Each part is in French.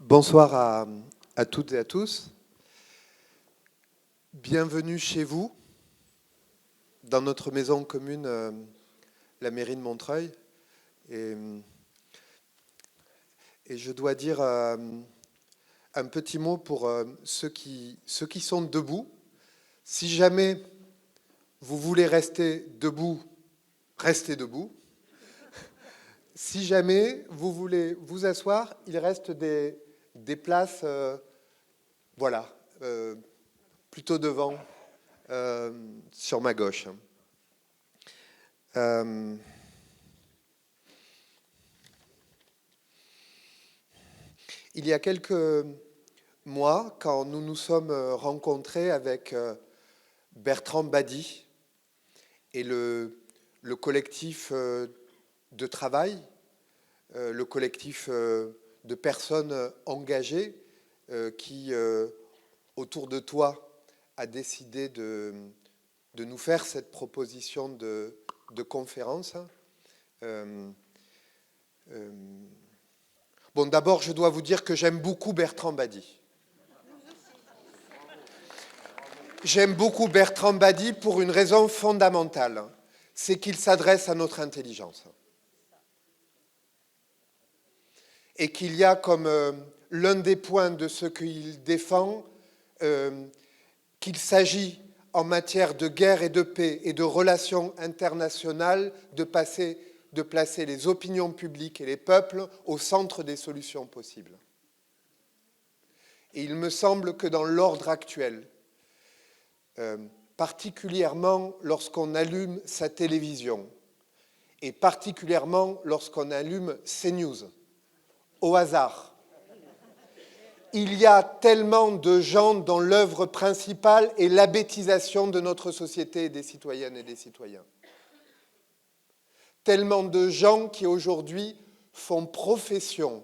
Bonsoir à toutes et à tous. Bienvenue chez vous, dans notre maison commune, la mairie de Montreuil. Et, et je dois dire un petit mot pour ceux qui sont debout. Si jamais vous voulez rester debout, restez debout. Si jamais vous voulez vous asseoir, il reste des places, voilà, plutôt devant, sur ma gauche. Il y a quelques mois, quand nous nous sommes rencontrés avec Bertrand Badi et le collectif de travail, le collectif de personnes engagées qui, autour de toi, a décidé de nous faire cette proposition de conférence. Bon, d'abord, je dois vous dire que j'aime beaucoup Bertrand Badi. J'aime beaucoup Bertrand Badi pour une raison fondamentale, c'est qu'il s'adresse à notre intelligence. Et qu'il y a comme l'un des points de ce qu'il défend, qu'il s'agit en matière de guerre et de paix et de relations internationales de placer les opinions publiques et les peuples au centre des solutions possibles. Et il me semble que dans l'ordre actuel, particulièrement lorsqu'on allume sa télévision, et particulièrement lorsqu'on allume CNews, au hasard, il y a tellement de gens dont l'œuvre principale est l'abêtisation de notre société et des citoyennes et des citoyens. Tellement de gens qui aujourd'hui font profession,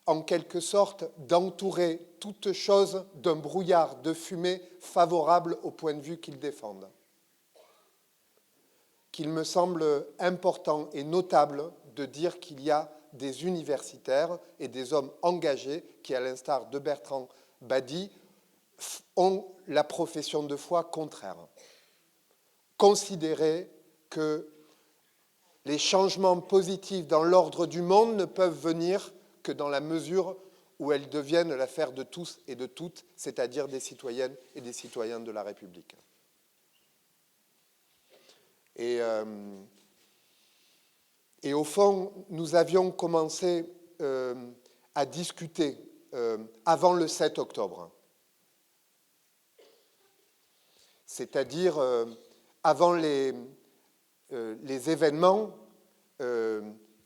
en quelque sorte, d'entourer toute chose d'un brouillard de fumée favorable au point de vue qu'ils défendent. Qu'il me semble important et notable de dire qu'il y a des universitaires et des hommes engagés qui, à l'instar de Bertrand Badi, ont la profession de foi contraire. Considérer que les changements positifs dans l'ordre du monde ne peuvent venir que dans la mesure où elles deviennent l'affaire de tous et de toutes, c'est-à-dire des citoyennes et des citoyens de la République. Et au fond, nous avions commencé à discuter avant le 7 octobre. C'est-à-dire avant les événements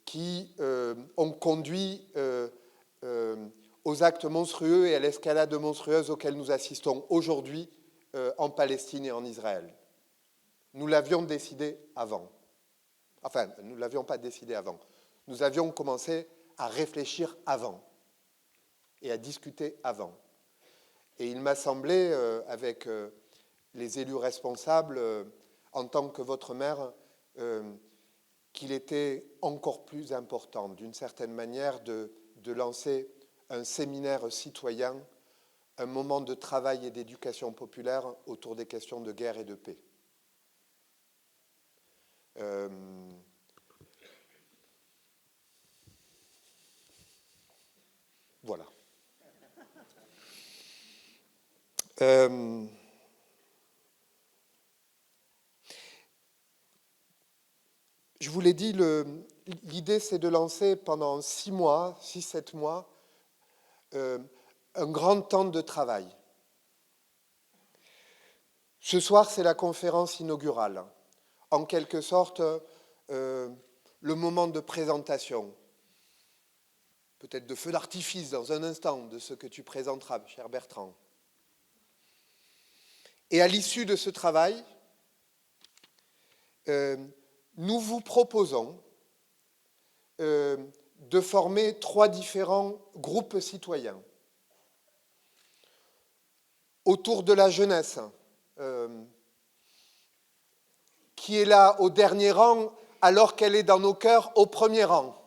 qui ont conduit aux actes monstrueux et à l'escalade monstrueuse auxquels nous assistons aujourd'hui en Palestine et en Israël. Nous l'avions décidé avant. Enfin, nous ne l'avions pas décidé avant. Nous avions commencé à réfléchir avant et à discuter avant. Et il m'a semblé, avec les élus responsables, en tant que votre maire, qu'il était encore plus important, d'une certaine manière, de lancer un séminaire citoyen, un moment de travail et d'éducation populaire autour des questions de guerre et de paix. Voilà. Je vous l'ai dit, l'idée c'est de lancer pendant 6-7 mois, un grand temps de travail. Ce soir, c'est la conférence inaugurale. En quelque sorte, le moment de présentation, peut-être de feu d'artifice dans un instant, de ce que tu présenteras, cher Bertrand. Et à l'issue de ce travail, nous vous proposons de former 3 différents groupes citoyens autour de la jeunesse, qui est là au dernier rang alors qu'elle est dans nos cœurs au premier rang.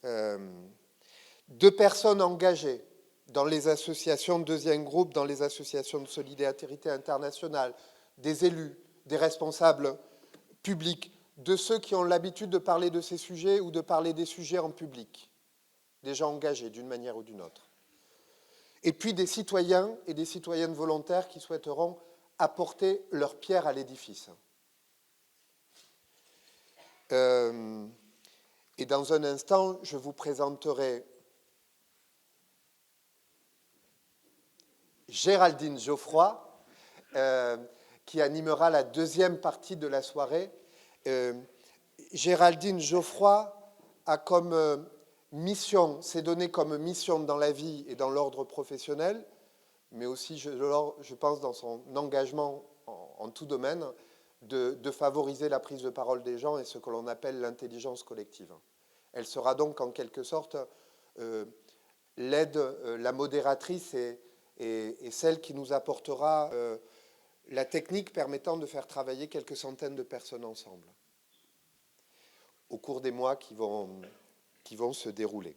De personnes engagées dans les associations de deuxième groupe, dans les associations de solidarité internationale, des élus, des responsables publics, de ceux qui ont l'habitude de parler de ces sujets ou de parler des sujets en public, des gens engagés d'une manière ou d'une autre. Et puis des citoyens et des citoyennes volontaires qui souhaiteront apporter leur pierre à l'édifice. Et dans un instant, je vous présenterai Géraldine Geoffroy, qui animera la deuxième partie de la soirée. Géraldine Geoffroy a comme mission, s'est donnée comme mission dans la vie et dans l'ordre professionnel, mais aussi, je pense, dans son engagement en tout domaine, de favoriser la prise de parole des gens et ce que l'on appelle l'intelligence collective. Elle sera donc en quelque sorte l'aide, la modératrice et celle qui nous apportera la technique permettant de faire travailler quelques centaines de personnes ensemble au cours des mois qui vont se dérouler.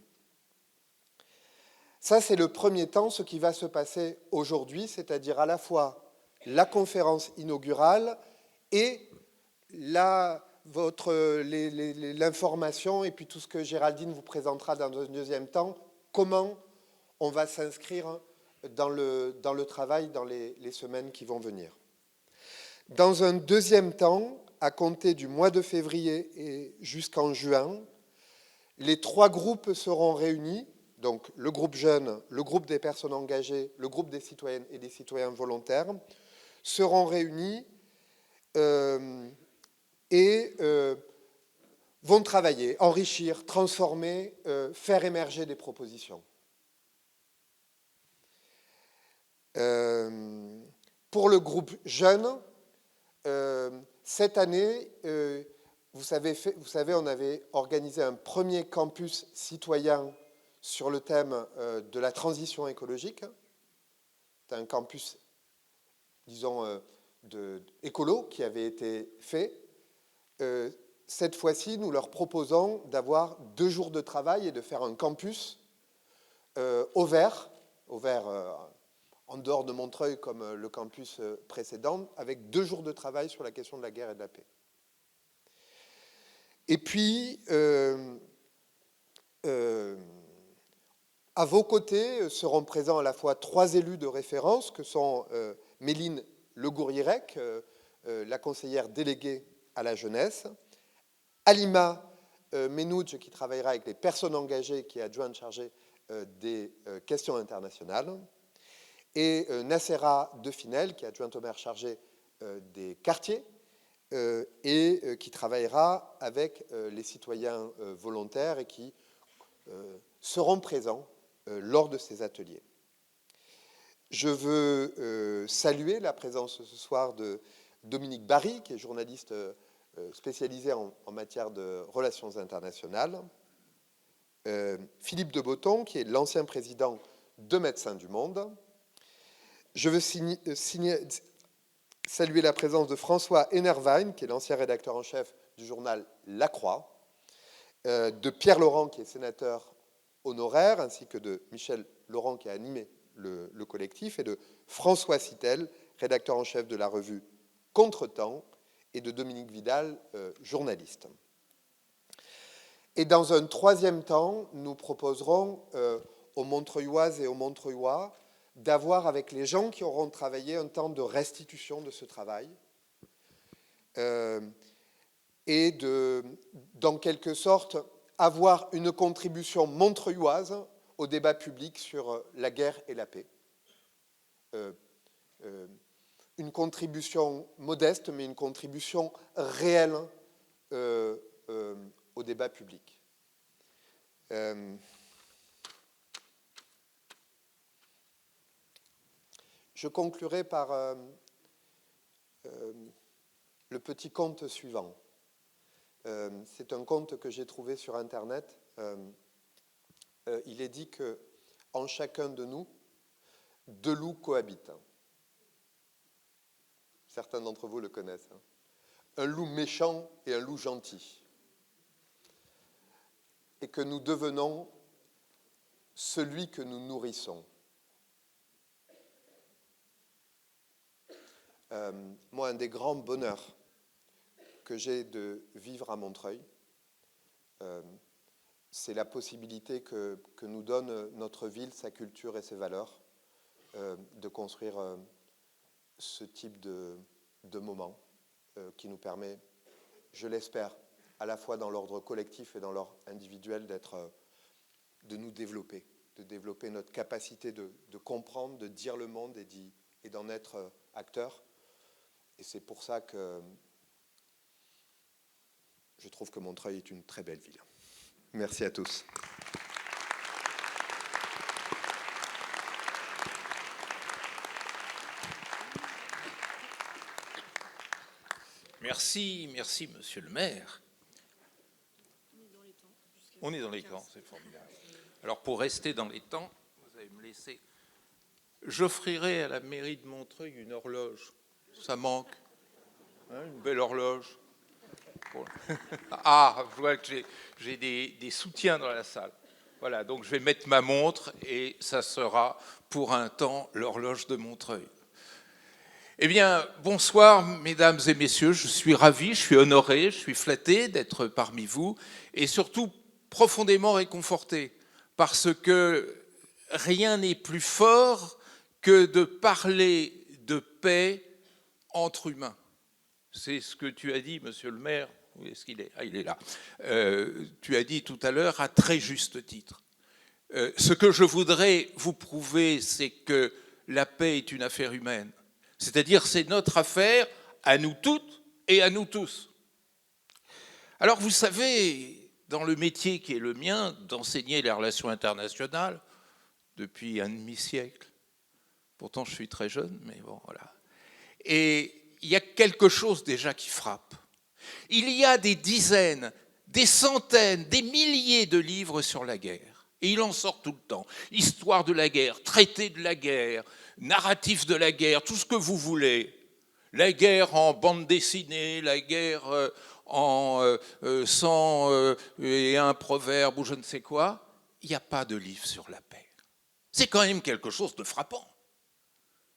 Ça, c'est le premier temps, ce qui va se passer aujourd'hui, c'est-à-dire à la fois la conférence inaugurale et l'information et puis tout ce que Géraldine vous présentera dans un deuxième temps, comment on va s'inscrire dans le travail dans les semaines qui vont venir. Dans un deuxième temps, à compter du mois de février et jusqu'en juin, les trois groupes seront réunis, donc le groupe jeune, le groupe des personnes engagées, le groupe des citoyennes et des citoyens volontaires, seront réunis et vont travailler, enrichir, transformer, faire émerger des propositions. Pour le groupe jeune, cette année, vous savez, on avait organisé un premier campus citoyen sur le thème de la transition écologique. C'est un campus, disons, écolo qui avait été fait. Cette fois-ci, nous leur proposons d'avoir 2 jours de travail et de faire un campus au vert en dehors de Montreuil comme le campus précédent, avec 2 jours de travail sur la question de la guerre et de la paix. Et puis, à vos côtés seront présents à la fois 3 élus de référence, que sont Méline Legourierec, la conseillère déléguée à la jeunesse, Alima Menouj, qui travaillera avec les personnes engagées, qui est adjointe chargée des questions internationales, et Nacera Definel, qui est adjointe au maire chargée des quartiers, et qui travaillera avec les citoyens volontaires et qui seront présents lors de ces ateliers. Je veux saluer la présence ce soir de Dominique Barry, qui est journaliste spécialisé en matière de relations internationales, Philippe de Botton, qui est l'ancien président de Médecins du Monde. Je veux saluer la présence de François Enerwein, qui est l'ancien rédacteur en chef du journal La Croix, de Pierre Laurent, qui est sénateur honoraire, ainsi que de Michel Laurent, qui a animé le collectif, et de François Sitel, rédacteur en chef de la revue Contretemps, et de Dominique Vidal, journaliste. Et dans un troisième temps, nous proposerons aux Montreuilloises et aux Montreuillois d'avoir avec les gens qui auront travaillé un temps de restitution de ce travail et d'en quelque sorte, avoir une contribution montreuilloise au débat public sur la guerre et la paix. Une contribution modeste, mais une contribution réelle au débat public. Je conclurai par le petit conte suivant. C'est un conte que j'ai trouvé sur Internet. Il est dit qu'en chacun de nous, 2 loups cohabitent. Certains d'entre vous le connaissent. Un loup méchant et un loup gentil. et que nous devenons celui que nous nourrissons. Moi, un des grands bonheurs que j'ai de vivre à Montreuil, c'est la possibilité que nous donne notre ville, sa culture et ses valeurs, de construire ce type de moment qui nous permet, je l'espère, à la fois dans l'ordre collectif et dans l'ordre individuel, de nous développer, de développer notre capacité de comprendre, de dire le monde et d'en être acteur. Et c'est pour ça que je trouve que Montreuil est une très belle ville. Merci à tous. Merci, monsieur le maire. On est dans les temps, c'est formidable. Alors pour rester dans les temps, vous allez me laisser. J'offrirai à la mairie de Montreuil une horloge. Ça manque. Une belle horloge. Ah, je vois que j'ai des soutiens dans la salle. Voilà, donc je vais mettre ma montre et ça sera pour un temps l'horloge de Montreuil. Eh bien, bonsoir, mesdames et messieurs. Je suis ravi, je suis honoré, je suis flatté d'être parmi vous et surtout profondément réconforté parce que rien n'est plus fort que de parler de paix entre humains. C'est ce que tu as dit, monsieur le maire. Où est-ce qu'il est ? Ah, il est là. Tu as dit tout à l'heure à très juste titre. Ce que je voudrais vous prouver, c'est que la paix est une affaire humaine. C'est-à-dire, c'est notre affaire à nous toutes et à nous tous. Alors, vous savez, dans le métier qui est le mien, d'enseigner les relations internationales depuis un demi-siècle, pourtant je suis très jeune, mais bon, voilà. Et il y a quelque chose déjà qui frappe. Il y a des dizaines, des centaines, des milliers de livres sur la guerre. Et il en sort tout le temps. Histoire de la guerre, traité de la guerre, narratif de la guerre, tout ce que vous voulez. La guerre en bande dessinée, la guerre en 101 proverbes ou je ne sais quoi. Il n'y a pas de livre sur la paix. C'est quand même quelque chose de frappant.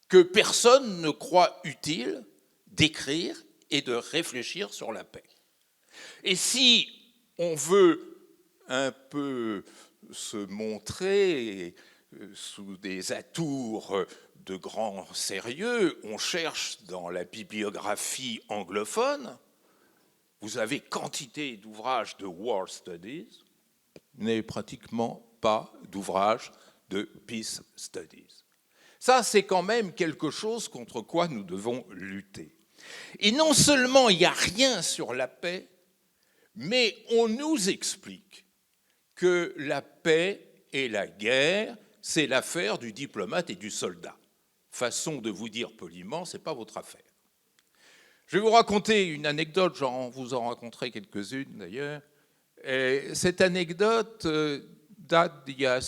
Que personne ne croit utile d'écrire et de réfléchir sur la paix. Et si on veut un peu se montrer sous des atours de grand sérieux, on cherche dans la bibliographie anglophone, vous avez quantité d'ouvrages de War Studies, mais pratiquement pas d'ouvrages de Peace Studies. Ça, c'est quand même quelque chose contre quoi nous devons lutter. Et non seulement il n'y a rien sur la paix, mais on nous explique que la paix et la guerre, c'est l'affaire du diplomate et du soldat. Façon de vous dire poliment, ce n'est pas votre affaire. Je vais vous raconter une anecdote, vous en raconterai quelques-unes d'ailleurs. Et cette anecdote date d'il y a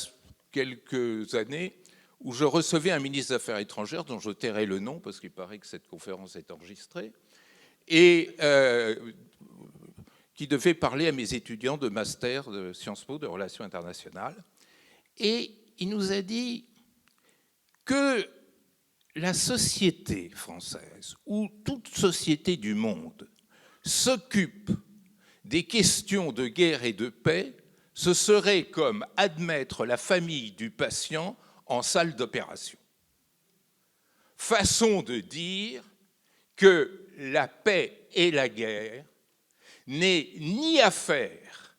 quelques années où je recevais un ministre des Affaires étrangères dont je tairai le nom parce qu'il paraît que cette conférence est enregistrée et qui devait parler à mes étudiants de master de Sciences Po de relations internationales. Et il nous a dit que la société française ou toute société du monde s'occupe des questions de guerre et de paix, ce serait comme admettre la famille du patient en salle d'opération. Façon de dire que la paix et la guerre n'est ni affaire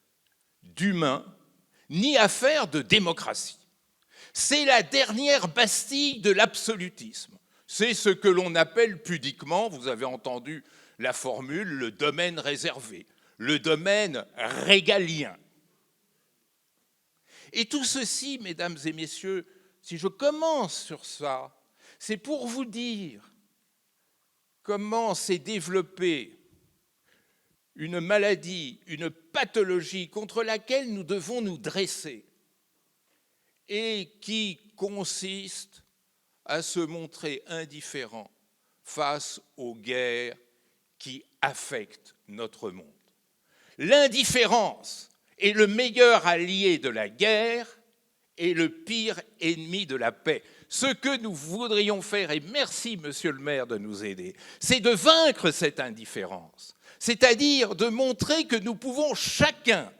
d'humain, ni affaire de démocratie. C'est la dernière bastille de l'absolutisme. C'est ce que l'on appelle pudiquement, vous avez entendu la formule, le domaine réservé, le domaine régalien. Et tout ceci, mesdames et messieurs, si je commence sur ça, c'est pour vous dire comment s'est développée une maladie, une pathologie contre laquelle nous devons nous dresser et qui consiste à se montrer indifférent face aux guerres qui affectent notre monde. L'indifférence Et le meilleur allié de la guerre est le pire ennemi de la paix. Ce que nous voudrions faire, et merci monsieur le maire de nous aider, c'est de vaincre cette indifférence, c'est-à-dire de montrer que nous pouvons chacun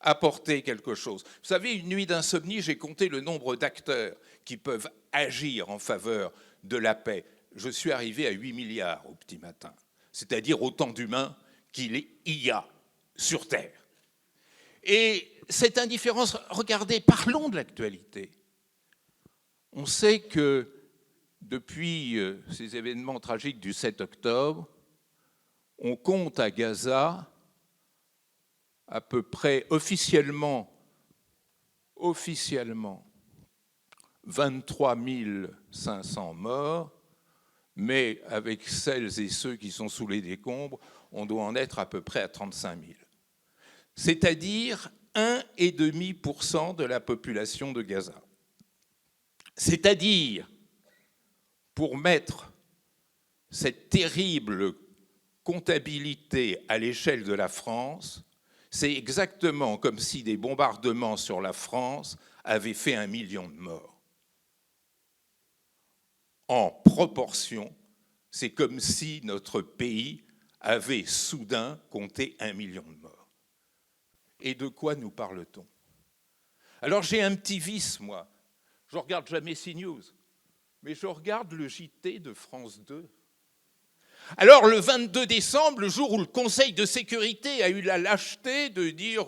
apporter quelque chose. Vous savez, une nuit d'insomnie, j'ai compté le nombre d'acteurs qui peuvent agir en faveur de la paix. Je suis arrivé à 8 milliards au petit matin, c'est-à-dire autant d'humains qu'il y a sur Terre. Et cette indifférence, regardez, parlons de l'actualité. On sait que depuis ces événements tragiques du 7 octobre, on compte à Gaza à peu près officiellement 23 500 morts, mais avec celles et ceux qui sont sous les décombres, on doit en être à peu près à 35 000. C'est-à-dire 1,5% de la population de Gaza. C'est-à-dire, pour mettre cette terrible comptabilité à l'échelle de la France, c'est exactement comme si des bombardements sur la France avaient fait 1 million de morts. En proportion, c'est comme si notre pays avait soudain compté 1 million de morts. Et de quoi nous parle-t-on? Alors j'ai un petit vice, moi. Je ne regarde jamais CNews, mais je regarde le JT de France 2. Alors le 22 décembre, le jour où le Conseil de sécurité a eu la lâcheté de dire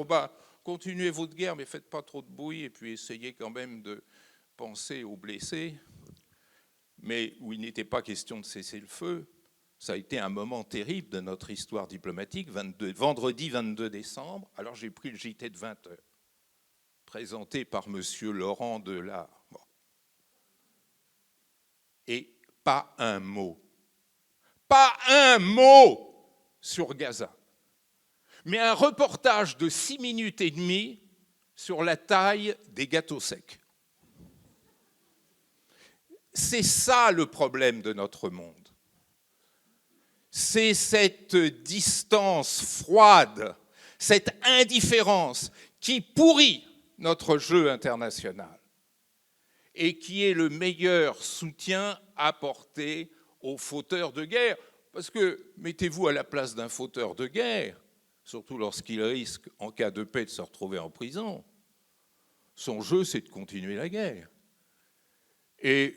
continuez votre guerre, mais faites pas trop de bruit, et puis essayez quand même de penser aux blessés, mais où il n'était pas question de cesser le feu, ça a été un moment terrible de notre histoire diplomatique, vendredi 22 décembre, alors j'ai pris le JT de 20h, présenté par M. Laurent Delard. Bon. Et pas un mot sur Gaza, mais un reportage de 6 minutes et demie sur la taille des gâteaux secs. C'est ça le problème de notre monde. C'est cette distance froide, cette indifférence qui pourrit notre jeu international et qui est le meilleur soutien apporté aux fauteurs de guerre. Parce que, mettez-vous à la place d'un fauteur de guerre, surtout lorsqu'il risque, en cas de paix, de se retrouver en prison. Son jeu, c'est de continuer la guerre. Et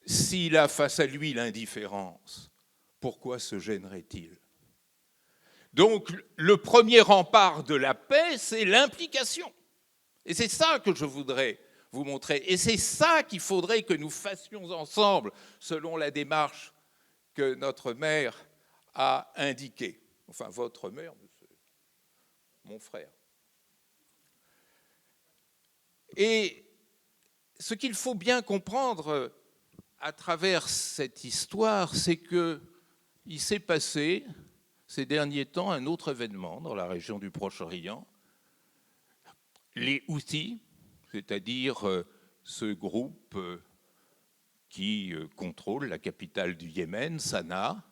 s'il a face à lui l'indifférence, pourquoi se gênerait-il? Donc, le premier rempart de la paix, c'est l'implication. Et c'est ça que je voudrais vous montrer. Et c'est ça qu'il faudrait que nous fassions ensemble, selon la démarche que notre maire a indiquée. Enfin, votre maire, mon frère. Et ce qu'il faut bien comprendre à travers cette histoire, c'est qu'il s'est passé ces derniers temps un autre événement dans la région du Proche-Orient. Les Houthis, c'est-à-dire ce groupe qui contrôle la capitale du Yémen, Sanaa,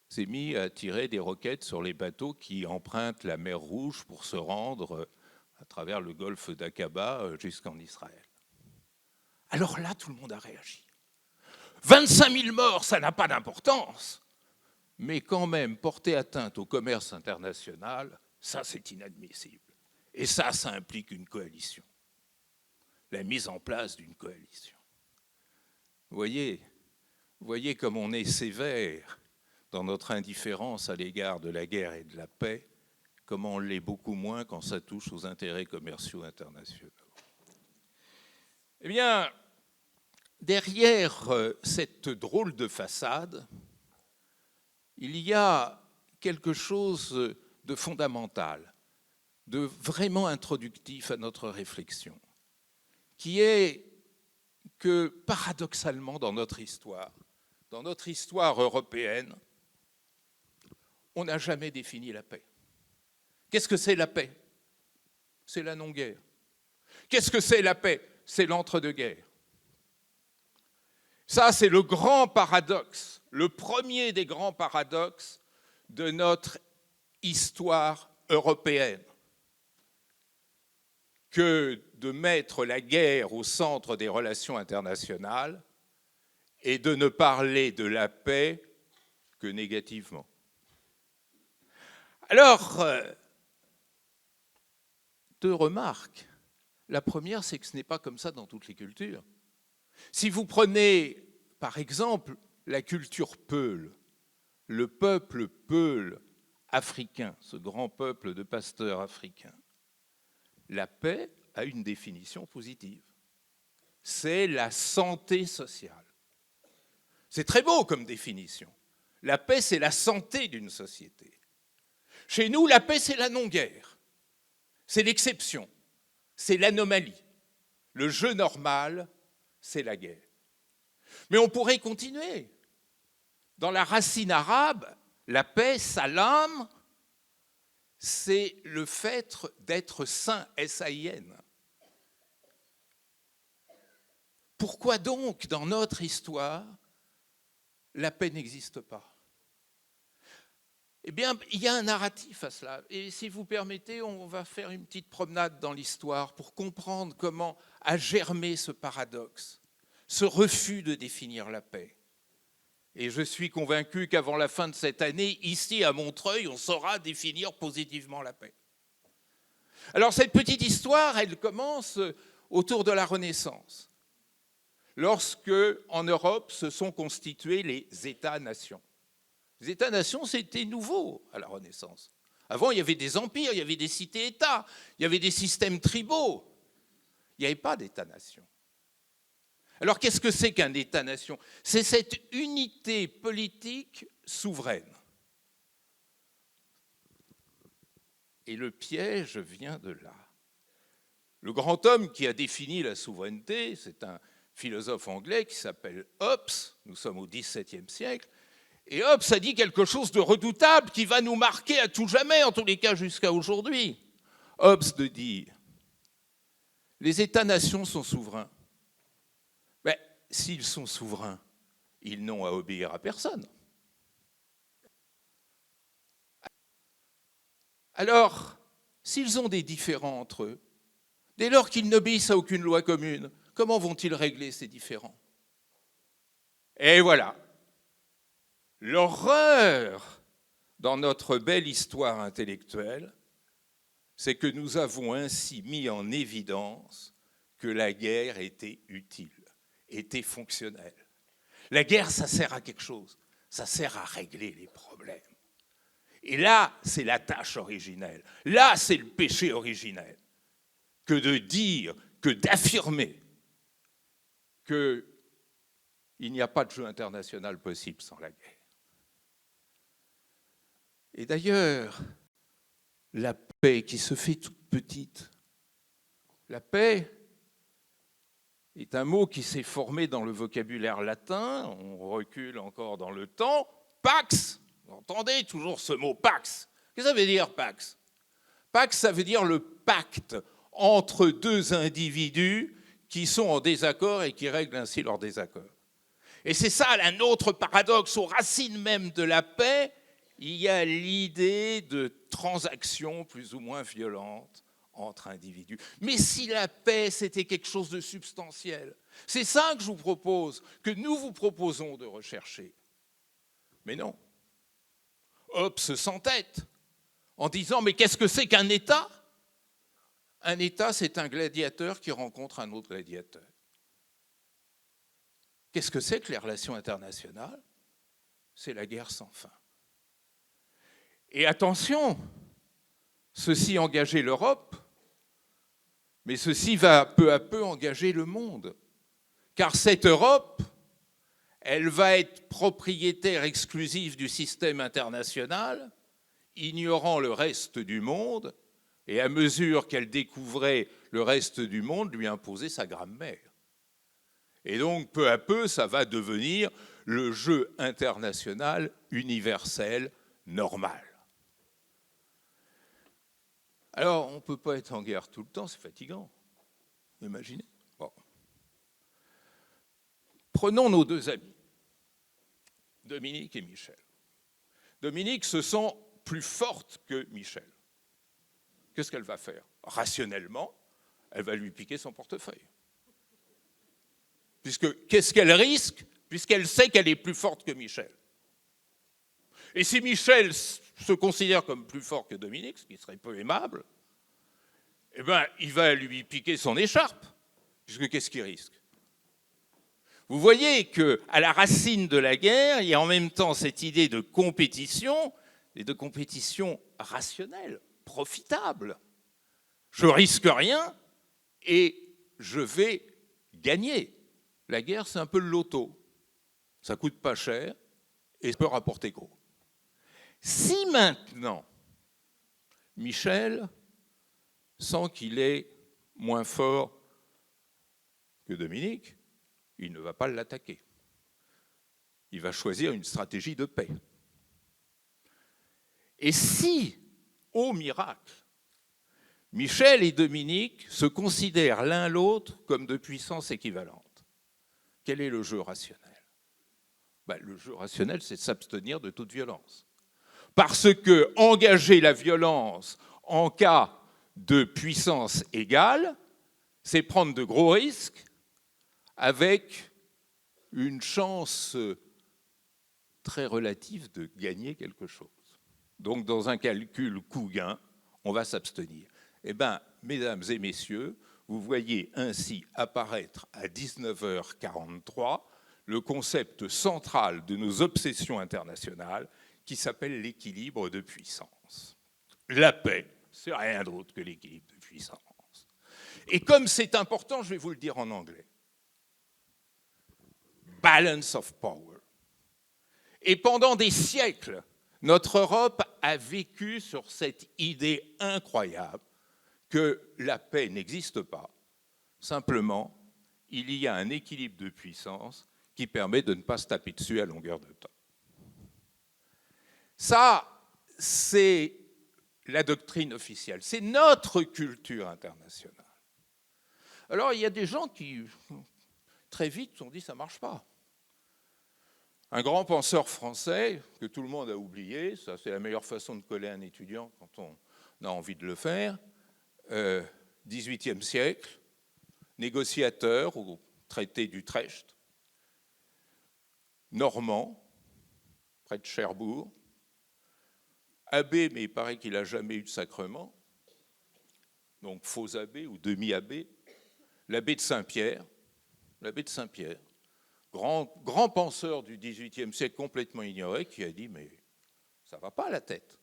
s'est mis à tirer des roquettes sur les bateaux qui empruntent la mer Rouge pour se rendre à travers le golfe d'Aqaba jusqu'en Israël. Alors là, tout le monde a réagi. 25 000 morts, ça n'a pas d'importance, mais quand même, porter atteinte au commerce international, ça c'est inadmissible. Et ça implique une coalition, la mise en place d'une coalition. Vous voyez comme on est sévère dans notre indifférence à l'égard de la guerre et de la paix, comment on l'est beaucoup moins quand ça touche aux intérêts commerciaux internationaux. Eh bien, derrière cette drôle de façade, il y a quelque chose de fondamental, de vraiment introductif à notre réflexion, qui est que, paradoxalement, dans notre histoire européenne, on n'a jamais défini la paix. Qu'est-ce que c'est la paix? C'est la non-guerre. Qu'est-ce que c'est la paix? C'est l'entre-deux-guerres. Ça, c'est le grand paradoxe, le premier des grands paradoxes de notre histoire européenne. que de mettre la guerre au centre des relations internationales et de ne parler de la paix que négativement. Alors, deux remarques. La première, c'est que ce n'est pas comme ça dans toutes les cultures. Si vous prenez, par exemple, la culture Peul, le peuple Peul africain, ce grand peuple de pasteurs africains, la paix a une définition positive. C'est la santé sociale. C'est très beau comme définition. La paix, c'est la santé d'une société. Chez nous, la paix, c'est la non-guerre. C'est l'exception. C'est l'anomalie. Le jeu normal, c'est la guerre. Mais on pourrait continuer. Dans la racine arabe, la paix, salam, c'est le fait d'être sain, S-A-I-N. Pourquoi donc, dans notre histoire, la paix n'existe pas? Eh bien, il y a un narratif à cela. Et si vous permettez, on va faire une petite promenade dans l'histoire pour comprendre comment a germé ce paradoxe, ce refus de définir la paix. Et je suis convaincu qu'avant la fin de cette année, ici à Montreuil, on saura définir positivement la paix. Alors cette petite histoire, elle commence autour de la Renaissance, lorsque, en Europe, se sont constitués les États-nations. Les États-nations, c'était nouveau à la Renaissance. Avant, il y avait des empires, il y avait des cités-États, il y avait des systèmes tribaux. Il n'y avait pas d'État-nation. Alors, qu'est-ce que c'est qu'un État-nation? C'est cette unité politique souveraine. Et le piège vient de là. Le grand homme qui a défini la souveraineté, c'est un philosophe anglais qui s'appelle Hobbes, nous sommes au XVIIe siècle, et Hobbes a dit quelque chose de redoutable qui va nous marquer à tout jamais, en tous les cas jusqu'à aujourd'hui. Hobbes dit, les États-nations sont souverains. Mais s'ils sont souverains, ils n'ont à obéir à personne. Alors, s'ils ont des différends entre eux, dès lors qu'ils n'obéissent à aucune loi commune, comment vont-ils régler ces différends? Et voilà. L'horreur dans notre belle histoire intellectuelle, c'est que nous avons ainsi mis en évidence que la guerre était utile, était fonctionnelle. La guerre, ça sert à quelque chose, ça sert à régler les problèmes. Et là, c'est la tâche originelle, là, c'est le péché originel, que de dire, que d'affirmer qu'il n'y a pas de jeu international possible sans la guerre. Et d'ailleurs, la paix qui se fait toute petite, la paix est un mot qui s'est formé dans le vocabulaire latin, on recule encore dans le temps, pax, vous entendez toujours ce mot pax. Qu'est-ce que ça veut dire pax? Pax, ça veut dire le pacte entre deux individus qui sont en désaccord et qui règlent ainsi leur désaccord. Et c'est ça un autre paradoxe, aux racines même de la paix, il y a l'idée de transactions plus ou moins violentes entre individus. Mais si la paix, c'était quelque chose de substantiel, c'est ça que je vous propose, que nous vous proposons de rechercher. Mais non. Hobbes s'entête en disant, mais qu'est-ce que c'est qu'un État? Un État, c'est un gladiateur qui rencontre un autre gladiateur. Qu'est-ce que c'est que les relations internationales? C'est la guerre sans fin. Et attention, ceci engageait l'Europe, mais ceci va peu à peu engager le monde. Car cette Europe, elle va être propriétaire exclusive du système international, ignorant le reste du monde, et à mesure qu'elle découvrait le reste du monde, lui imposait sa grammaire. Et donc, peu à peu, ça va devenir le jeu international universel normal. Alors, on ne peut pas être en guerre tout le temps, c'est fatigant. Imaginez. Bon. Prenons nos deux amis, Dominique et Michel. Dominique se sent plus forte que Michel. Qu'est-ce qu'elle va faire? Rationnellement, elle va lui piquer son portefeuille. Puisque qu'est-ce qu'elle risque? Puisqu'elle sait qu'elle est plus forte que Michel. Et si Michel se considère comme plus fort que Dominique, ce qui serait peu aimable, eh ben, il va lui piquer son écharpe, puisque qu'est-ce qu'il risque? Vous voyez qu'à la racine de la guerre, il y a en même temps cette idée de compétition, et de compétition rationnelle, profitable. Je risque rien et je vais gagner. La guerre, c'est un peu le loto. Ça coûte pas cher et ça peut rapporter gros. Si maintenant, Michel sent qu'il est moins fort que Dominique, il ne va pas l'attaquer. Il va choisir une stratégie de paix. Et si, au miracle, Michel et Dominique se considèrent l'un l'autre comme de puissance équivalente, quel est le jeu rationnel? Le jeu rationnel, c'est de s'abstenir de toute violence. Parce que engager la violence en cas de puissance égale, c'est prendre de gros risques avec une chance très relative de gagner quelque chose. Donc, dans un calcul coût-gain, on va s'abstenir. Eh bien, mesdames et messieurs, vous voyez ainsi apparaître à 19h43 le concept central de nos obsessions internationales qui s'appelle l'équilibre de puissance. La paix, c'est rien d'autre que l'équilibre de puissance. Et comme c'est important, je vais vous le dire en anglais. Balance of power. Et pendant des siècles, notre Europe a vécu sur cette idée incroyable que la paix n'existe pas. Simplement, il y a un équilibre de puissance qui permet de ne pas se taper dessus à longueur de temps. Ça, c'est la doctrine officielle. C'est notre culture internationale. Alors, il y a des gens qui, très vite, se sont dit « ça ne marche pas ». Un grand penseur français, que tout le monde a oublié, ça c'est la meilleure façon de coller un étudiant quand on a envie de le faire, 18e siècle, négociateur au traité d'Utrecht, normand, près de Cherbourg, abbé, mais il paraît qu'il n'a jamais eu de sacrement, donc faux abbé ou demi-abbé, l'abbé de Saint-Pierre, grand penseur du XVIIIe siècle complètement ignoré, qui a dit « mais ça ne va pas à la tête ».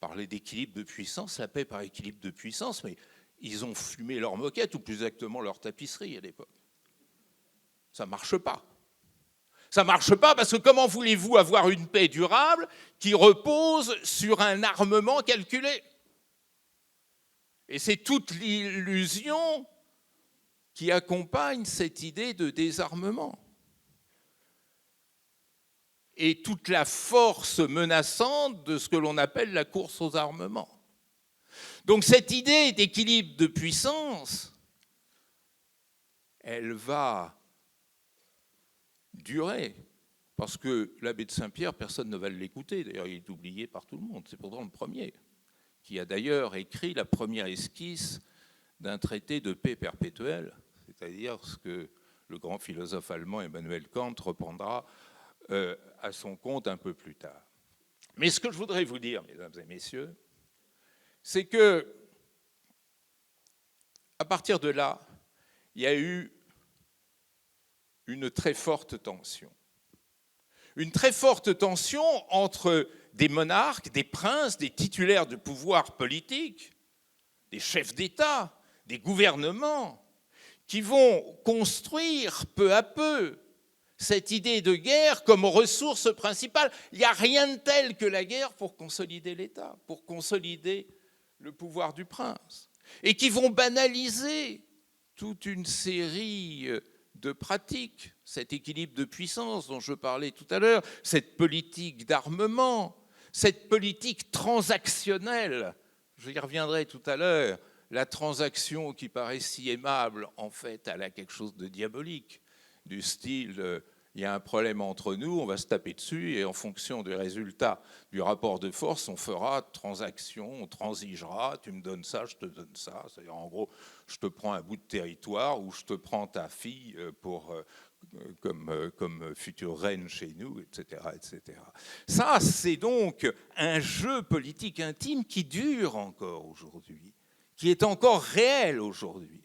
Parler d'équilibre de puissance, la paix par équilibre de puissance, mais ils ont fumé leur moquette, ou plus exactement leur tapisserie à l'époque. Ça ne marche pas. Ça ne marche pas parce que comment voulez-vous avoir une paix durable qui repose sur un armement calculé? Et c'est toute l'illusion qui accompagne cette idée de désarmement. Et toute la force menaçante de ce que l'on appelle la course aux armements. Donc cette idée d'équilibre de puissance, elle va durer, parce que l'abbé de Saint-Pierre, personne ne va l'écouter, d'ailleurs il est oublié par tout le monde, c'est pourtant le premier, qui a d'ailleurs écrit la première esquisse d'un traité de paix perpétuelle, c'est-à-dire ce que le grand philosophe allemand Emmanuel Kant reprendra à son compte un peu plus tard. Mais ce que je voudrais vous dire, mesdames et messieurs, c'est que à partir de là, il y a eu une très forte tension. Une très forte tension entre des monarques, des princes, des titulaires de pouvoir politique, des chefs d'État, des gouvernements, qui vont construire peu à peu cette idée de guerre comme ressource principale. Il n'y a rien de tel que la guerre pour consolider l'État, pour consolider le pouvoir du prince, et qui vont banaliser toute une série de pratiques, cet équilibre de puissance dont je parlais tout à l'heure, cette politique d'armement, cette politique transactionnelle, je y reviendrai tout à l'heure, la transaction qui paraît si aimable, en fait, elle a quelque chose de diabolique, du style il y a un problème entre nous, on va se taper dessus et en fonction des résultats du rapport de force, on fera transaction, on transigera, tu me donnes ça, je te donne ça. C'est-à-dire, en gros, je te prends un bout de territoire ou je te prends ta fille comme future reine chez nous, etc., etc. Ça, c'est donc un jeu politique intime qui dure encore aujourd'hui, qui est encore réel aujourd'hui.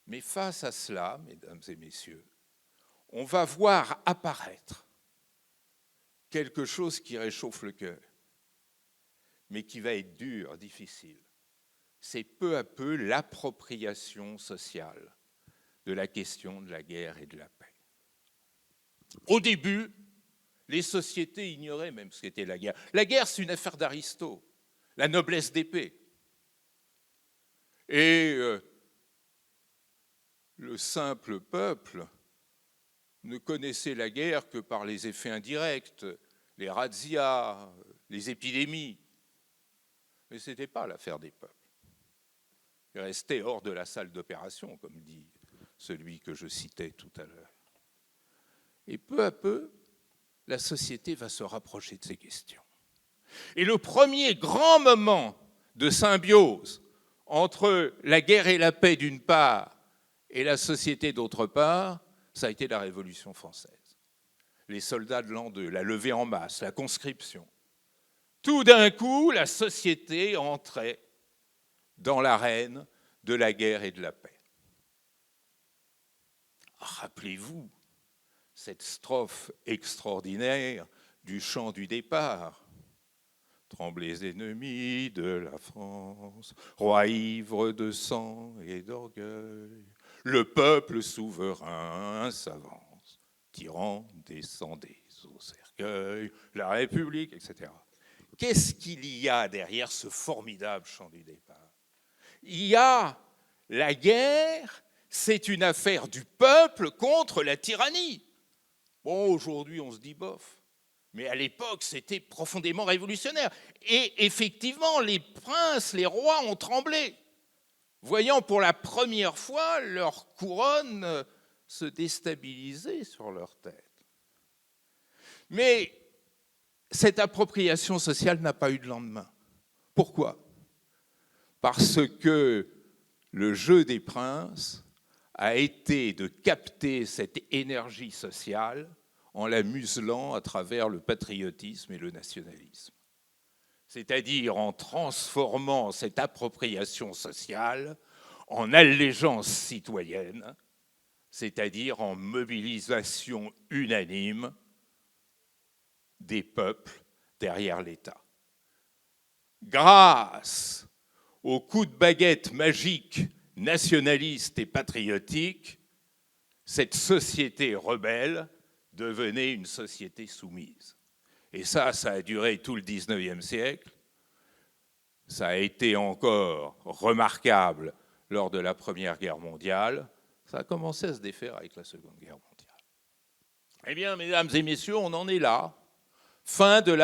Mais face à cela, mesdames et messieurs, on va voir apparaître quelque chose qui réchauffe le cœur, mais qui va être dur, difficile. C'est peu à peu l'appropriation sociale de la question de la guerre et de la paix. Au début, les sociétés ignoraient même ce qu'était la guerre. La guerre, c'est une affaire d'Aristote, la noblesse d'épée. Et le simple peuple ne connaissait la guerre que par les effets indirects, les razzias, les épidémies. Mais ce n'était pas l'affaire des peuples. Ils restaient hors de la salle d'opération, comme dit celui que je citais tout à l'heure. Et peu à peu, la société va se rapprocher de ces questions. Et le premier grand moment de symbiose entre la guerre et la paix d'une part et la société d'autre part, ça a été la Révolution française. Les soldats de l'an 2, la levée en masse, la conscription. Tout d'un coup, la société entrait dans l'arène de la guerre et de la paix. Rappelez-vous cette strophe extraordinaire du chant du départ. Tremblez ennemis de la France, roi ivre de sang et d'orgueil, le peuple souverain s'avance, tyran descendez au cercueil, la République, etc. Qu'est-ce qu'il y a derrière ce formidable chant du départ? Il y a la guerre, c'est une affaire du peuple contre la tyrannie. Bon, aujourd'hui, on se dit bof. Mais à l'époque, c'était profondément révolutionnaire. Et effectivement, les princes, les rois ont tremblé, voyant pour la première fois leur couronne se déstabiliser sur leur tête. Mais cette appropriation sociale n'a pas eu de lendemain. Pourquoi? Parce que le jeu des princes a été de capter cette énergie sociale en la muselant à travers le patriotisme et le nationalisme. C'est-à-dire en transformant cette appropriation sociale en allégeance citoyenne, c'est-à-dire en mobilisation unanime des peuples derrière l'État. Grâce au coup de baguette magique nationaliste et patriotique, cette société rebelle devenait une société soumise. Et ça a duré tout le XIXe siècle. Ça a été encore remarquable lors de la Première Guerre mondiale. Ça a commencé à se défaire avec la Seconde Guerre mondiale. Eh bien, mesdames et messieurs, on en est là. Fin de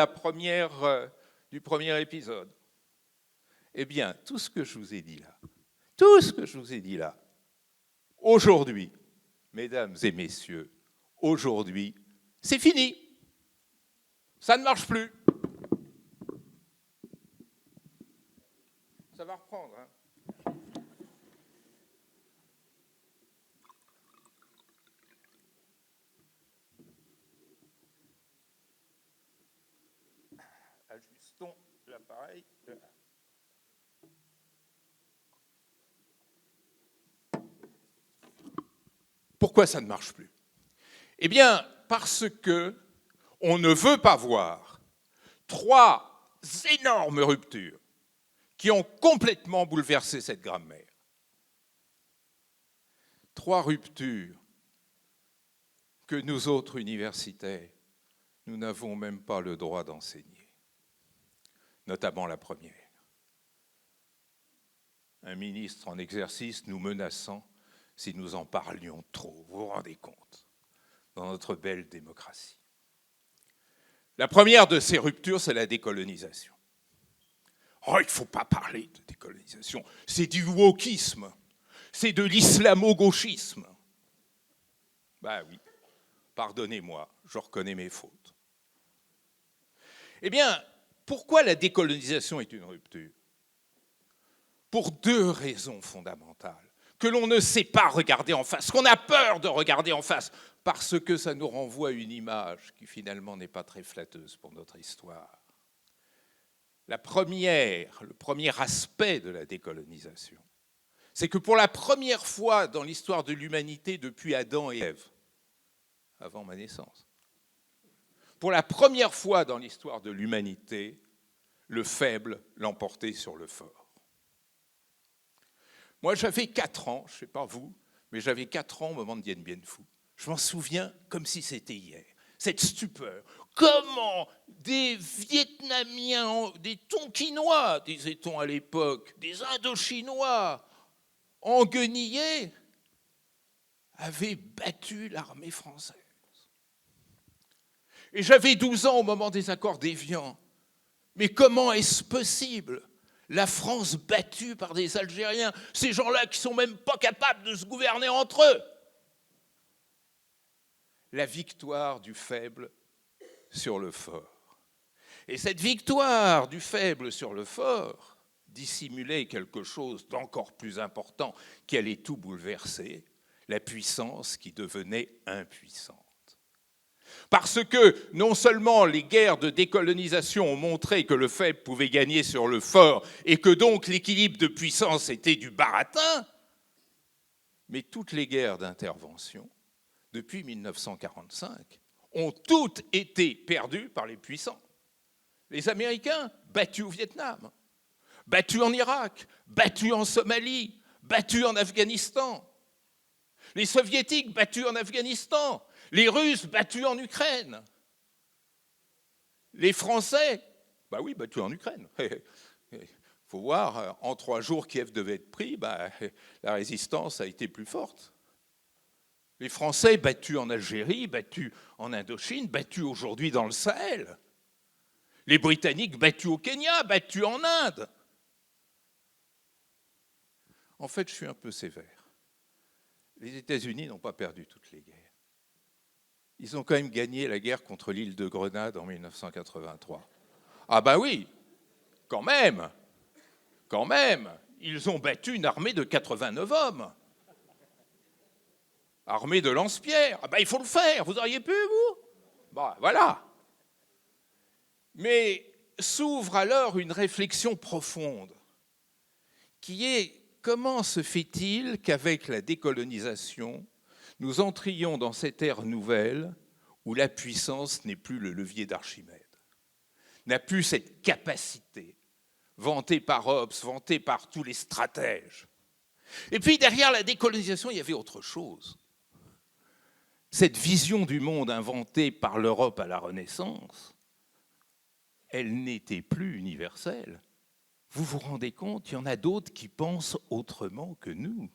du premier épisode. Eh bien, tout ce que je vous ai dit là, aujourd'hui, mesdames et messieurs, aujourd'hui, c'est fini. Ça ne marche plus. Ça va reprendre, hein. Ajustons l'appareil. Pourquoi ça ne marche plus? Eh bien, parce que on ne veut pas voir 3 énormes ruptures qui ont complètement bouleversé cette grammaire. 3 ruptures que nous autres universitaires, nous n'avons même pas le droit d'enseigner, notamment la première. Un ministre en exercice nous menaçant si nous en parlions trop, vous vous rendez compte, dans notre belle démocratie. La première de ces ruptures, c'est la décolonisation. Oh, il ne faut pas parler de décolonisation, c'est du wokisme, c'est de l'islamo-gauchisme. Ben oui, pardonnez-moi, je reconnais mes fautes. Eh bien, pourquoi la décolonisation est une rupture? Pour deux raisons fondamentales, que l'on ne sait pas regarder en face, qu'on a peur de regarder en face, parce que ça nous renvoie une image qui finalement n'est pas très flatteuse pour notre histoire. Le premier aspect de la décolonisation, c'est que pour la première fois dans l'histoire de l'humanité depuis Adam et Ève, avant ma naissance, pour la première fois dans l'histoire de l'humanité, le faible l'emportait sur le fort. Moi, j'avais 4 ans, je ne sais pas vous, mais j'avais 4 ans au moment de Dien Bien Phu. Je m'en souviens comme si c'était hier. Cette stupeur. Comment des Vietnamiens, des Tonkinois, disait-on à l'époque, des Indochinois, enguenillés, avaient battu l'armée française. Et j'avais 12 ans au moment des accords d'Évian. Mais comment est-ce possible ? La France battue par des Algériens, ces gens-là qui ne sont même pas capables de se gouverner entre eux. La victoire du faible sur le fort. Et cette victoire du faible sur le fort dissimulait quelque chose d'encore plus important qui allait tout bouleverser, la puissance qui devenait impuissante. Parce que non seulement les guerres de décolonisation ont montré que le faible pouvait gagner sur le fort et que donc l'équilibre de puissance était du baratin, mais toutes les guerres d'intervention, depuis 1945, ont toutes été perdues par les puissants. Les Américains, battus au Vietnam, battus en Irak, battus en Somalie, battus en Afghanistan. Les Soviétiques, battus en Afghanistan. Les Russes, battus en Ukraine. Les Français, battus en Ukraine. Il faut voir, en 3 jours, Kiev devait être pris, la résistance a été plus forte. Les Français, battus en Algérie, battus en Indochine, battus aujourd'hui dans le Sahel. Les Britanniques, battus au Kenya, battus en Inde. En fait, je suis un peu sévère. Les États-Unis n'ont pas perdu toutes les guerres. Ils ont quand même gagné la guerre contre l'île de Grenade en 1983. Ah ben oui, quand même. Ils ont battu une armée de 89 hommes. Armée de lance-pierres. Ah ben il faut le faire, vous auriez pu, vous ? Voilà. Mais s'ouvre alors une réflexion profonde, qui est comment se fait-il qu'avec la décolonisation, nous entrions dans cette ère nouvelle où la puissance n'est plus le levier d'Archimède, n'a plus cette capacité vantée par Hobbes, vantée par tous les stratèges. Et puis derrière la décolonisation, il y avait autre chose. Cette vision du monde inventée par l'Europe à la Renaissance, elle n'était plus universelle. Vous vous rendez compte, il y en a d'autres qui pensent autrement que nous,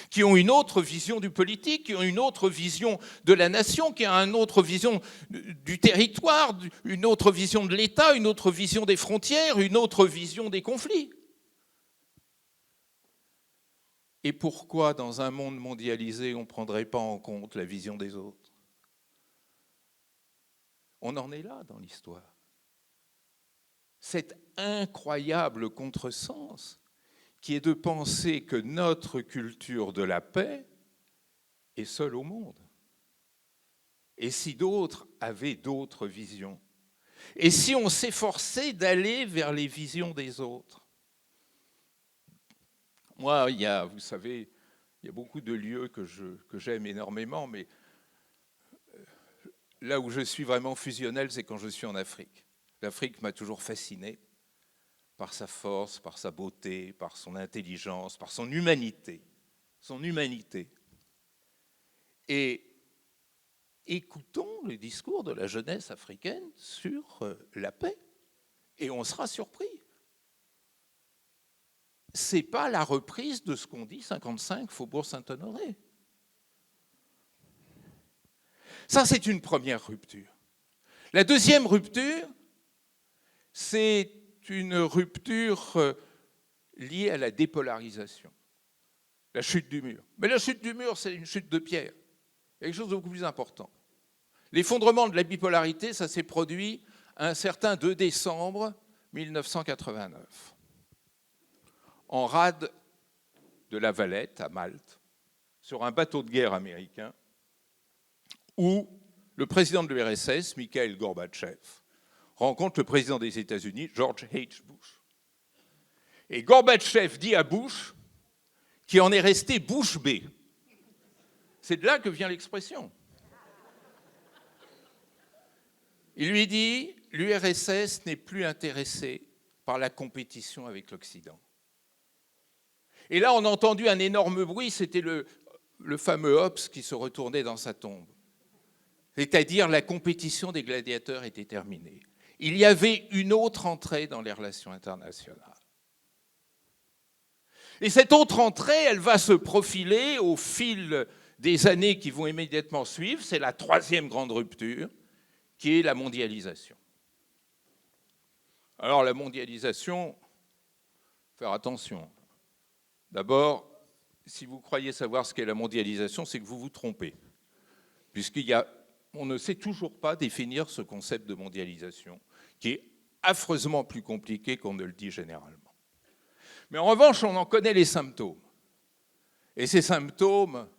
qui ont une autre vision du politique, qui ont une autre vision de la nation, qui ont une autre vision du territoire, une autre vision de l'État, une autre vision des frontières, une autre vision des conflits. Et pourquoi, dans un monde mondialisé, on ne prendrait pas en compte la vision des autres ? On en est là dans l'histoire. Cet incroyable contresens qui est de penser que notre culture de la paix est seule au monde. Et si d'autres avaient d'autres visions ? Et si on s'efforçait d'aller vers les visions des autres ? Moi, vous savez, il y a beaucoup de lieux que j'aime énormément, mais là où je suis vraiment fusionnel, c'est quand je suis en Afrique. L'Afrique m'a toujours fasciné par sa force, par sa beauté, par son intelligence, par son humanité. Et écoutons le discours de la jeunesse africaine sur la paix, et on sera surpris. Ce n'est pas la reprise de ce qu'on dit 55 Faubourg Saint-Honoré. Ça, c'est une première rupture. La deuxième rupture, c'est une rupture liée à la dépolarisation, la chute du mur. Mais la chute du mur, c'est une chute de pierre. Il y a quelque chose de beaucoup plus important. L'effondrement de la bipolarité, ça s'est produit un certain 2 décembre 1989, en rade de la Valette, à Malte, sur un bateau de guerre américain, où le président de l'URSS, Mikhail Gorbatchev, rencontre le président des États-Unis, George H. Bush. Et Gorbatchev dit à Bush qu'il en est resté bouche bée. C'est de là que vient l'expression. Il lui dit, l'URSS n'est plus intéressée par la compétition avec l'Occident. Et là, on a entendu un énorme bruit, c'était le fameux Hobbes qui se retournait dans sa tombe. C'est-à-dire la compétition des gladiateurs était terminée. Il y avait une autre entrée dans les relations internationales. Et cette autre entrée, elle va se profiler au fil des années qui vont immédiatement suivre. C'est la troisième grande rupture, qui est la mondialisation. Alors la mondialisation, faire attention. D'abord, si vous croyez savoir ce qu'est la mondialisation, c'est que vous vous trompez. On ne sait toujours pas définir ce concept de mondialisation, qui est affreusement plus compliqué qu'on ne le dit généralement. Mais en revanche, on en connaît les symptômes. Et ces symptômes,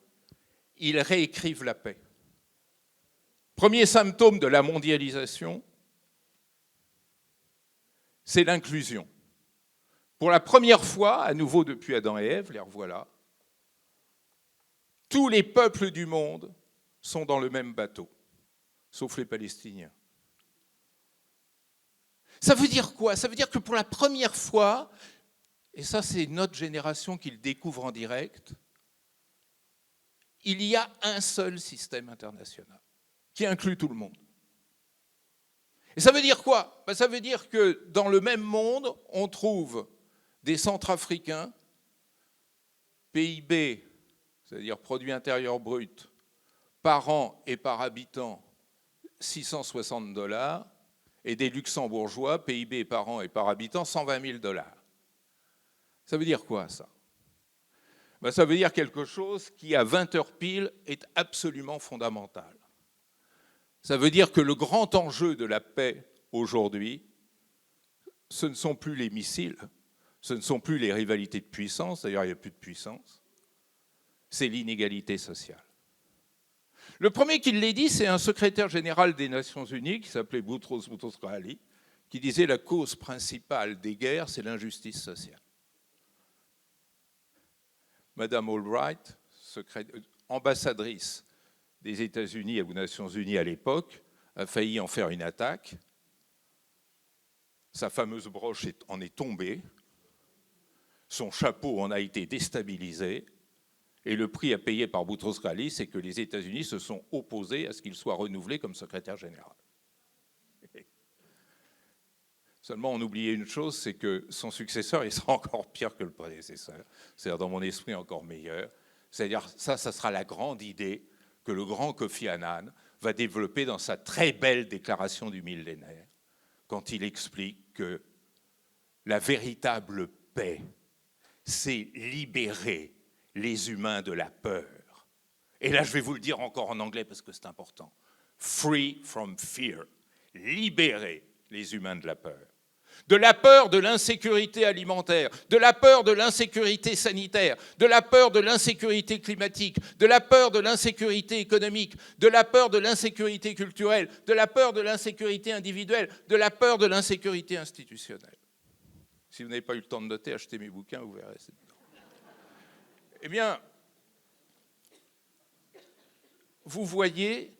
ils réécrivent la paix. Premier symptôme de la mondialisation, c'est l'inclusion. Pour la première fois, à nouveau depuis Adam et Ève, les revoilà, tous les peuples du monde sont dans le même bateau, sauf les Palestiniens. Ça veut dire quoi? Ça veut dire que pour la première fois, et ça c'est notre génération qui le découvre en direct, il y a un seul système international qui inclut tout le monde. Et ça veut dire quoi? Ça veut dire que dans le même monde, on trouve des Centrafricains, PIB, c'est-à-dire produit intérieur brut, par an et par habitant, $660, et des Luxembourgeois, PIB par an et par habitant, $120 000. Ça veut dire quoi, ça? Ça veut dire quelque chose qui, à 20 heures pile, est absolument fondamental. Ça veut dire que le grand enjeu de la paix aujourd'hui, ce ne sont plus les missiles, ce ne sont plus les rivalités de puissance, d'ailleurs il n'y a plus de puissance, c'est l'inégalité sociale. Le premier qui l'a dit, c'est un secrétaire général des Nations Unies qui s'appelait Boutros Boutros-Ghali, qui disait la cause principale des guerres, c'est l'injustice sociale. Madame Albright, ambassadrice des États-Unis aux Nations Unies à l'époque, a failli en faire une attaque. Sa fameuse broche en est tombée, son chapeau en a été déstabilisé, et le prix à payer par Boutros-Ghali, c'est que les États-Unis se sont opposés à ce qu'il soit renouvelé comme secrétaire général. Seulement, on oubliait une chose, c'est que son successeur, il sera encore pire que le prédécesseur, c'est-à-dire dans mon esprit encore meilleur. C'est-à-dire, ça sera la grande idée que le grand Kofi Annan va développer dans sa très belle déclaration du millénaire, quand il explique que la véritable paix, c'est libérer les humains de la peur. Et là, je vais vous le dire encore en anglais parce que c'est important. Free from fear. Libérer les humains de la peur. De la peur de l'insécurité alimentaire, de la peur de l'insécurité sanitaire, de la peur de l'insécurité climatique, de la peur de l'insécurité économique, de la peur de l'insécurité culturelle, de la peur de l'insécurité individuelle, de la peur de l'insécurité institutionnelle. Si vous n'avez pas eu le temps de noter, achetez mes bouquins, vous verrez. Eh bien, vous voyez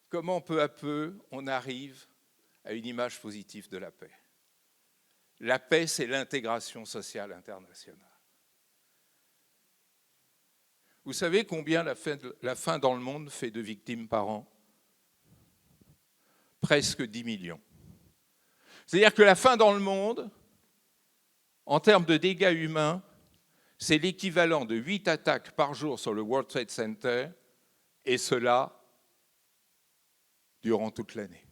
comment peu à peu on arrive à une image positive de la paix. La paix, c'est l'intégration sociale internationale. Vous savez combien la faim dans le monde fait de victimes par an? Presque 10 millions. C'est-à-dire que la faim dans le monde, en termes de dégâts humains, c'est l'équivalent de 8 attaques par jour sur le World Trade Center, et cela durant toute l'année.